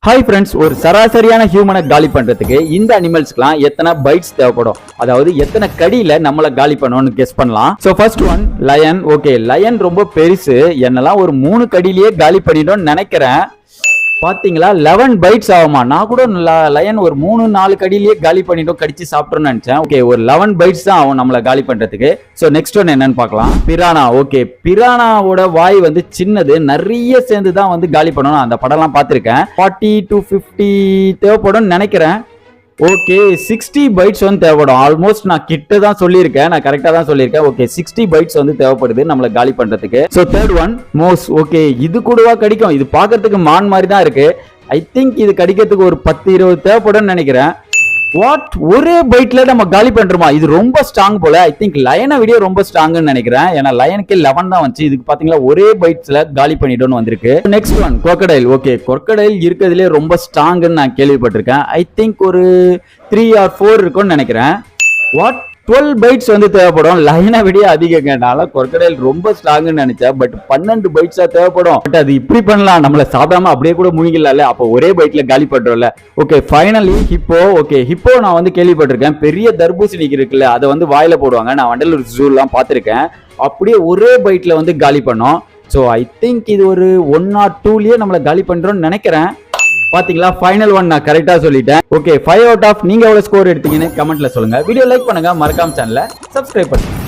Hi friends, ஒரு சராசரியான ஹியூமனை காலி பண்றதுக்கு இந்த அனிமல்ஸ்க்குலாம் எத்தனை பைட்ஸ் தேவைப்படும், அதாவது எத்தனை கடியில நம்மளை காலி பண்ணணும்னு கெஸ் பண்ணலாம். So first one lion. Okay, lion ரொம்ப பெருசு, என்னெல்லாம் ஒரு 3 கடியிலேயே காலி பண்ணிடும்னு நினைக்கிறேன். பாத்தீங்களா 11 பைட்ஸ் ஆகுமா? நான் கூட லயன் ஒரு 3-4 கடியிலேயே காலி பண்ணிட்டோம், கடிச்சு சாப்பிட்டோம்னு நினைச்சேன். ஓகே, ஒரு 11 பைட்ஸ் தான் ஆகும் நம்மளை காலி பண்றதுக்கு. ஸோ நெக்ஸ்ட் ஒன் என்னன்னு பார்க்கலாம். பிரானா. ஓகே, பிரானாவோட வாய் வந்து சின்னது, நிறைய சேர்ந்து தான் வந்து காலி பண்ணணும். அந்த படம்லாம் பார்த்துருக்கேன். 40 to 50 தேவைப்படும் நினைக்கிறேன். ஓகே, 60 பைட்ஸ் வந்து தேவைப்படும். ஆல்மோஸ்ட் நான் கிட்ட தான் சொல்லியிருக்கேன், நான் கரெக்டா தான் சொல்லியிருக்கேன். ஓகே, 60 பைட்ஸ் வந்து தேவைப்படுது நம்மளை காலி பண்றதுக்கு. ஸோ தேர்ட் ஒன் மோஸ். ஓகே, இது கூடவா கடிக்கும்? இது பார்க்கறதுக்கு மான் மாதிரி தான் இருக்கு. ஐ திங்க் இது கடிக்கிறதுக்கு ஒரு 10-20 தேவைப்படும் நினைக்கிறேன். வாட், ஒரே பைட்ல நம்ம காலி பண்றோமா? இது ரொம்ப ஸ்ட்ராங் போல. ஐ திங்க் லயனை விட ரொம்ப ஸ்ட்ராங்னு நினைக்கிறேன். ஏன்னா லயனுக்கு 11 தான் வந்துச்சு, இதுக்கு பாத்தீங்களா ஒரே பைட்ஸ்ல காலி பண்ணிட்டோம்னு வந்திருக்கு. Next one crocodile. Okay, crocodile இருக்கிறதுலே ரொம்ப ஸ்ட்ராங்னு நான் கேள்விப்பட்டிருக்கேன். ஐ திங்க் ஒரு 3 or 4 இருக்கும்னு நினைக்கிறேன். வாட், 12 பைட்ஸ் வந்து தேவைப்படும். லயனை விட அதிகம் கேட்டால crocodile ரொம்ப ஸ்ட்ராங்னு நினைச்சேன். பட் 12 பைட்ஸா தேவைப்படும். பட் அது இப்படி பண்ணலாம், நம்மள சாப்பிடாம அப்படியே கூட முழுங்கல. அப்போ ஒரே பைட்ல காலி பண்றோம்ல. Okay, finally hippo. Okay, hippo நான் வந்து கேள்விப்பட்டிருக்கேன். பெரிய தர்பூசணி இருக்குல்ல, அதை வந்து வாயில போடுவாங்க. நான் வண்டலூர் ஜூலாம் பார்த்திருக்கேன். அப்படியே ஒரே பைட்ல வந்து காலி பண்ணோம். ஸோ ஐ திங்க் இது ஒரு 1 or 2லயே நம்மளை காலி பண்றோம்னு நினைக்கிறேன். பாத்தீங்களா, ஃபைனல் ஒன் நான் கரெக்டா சொல்லிட்டேன். ஓகே, 5 out of நீங்க எவ்வளவு ஸ்கோர் எடுத்தீங்கன்னு கமெண்ட்ல சொல்லுங்க. வீடியோ லைக் பண்ணுங்க, மறக்காம சேனலை சப்ஸ்கிரைப் பண்ணுங்க.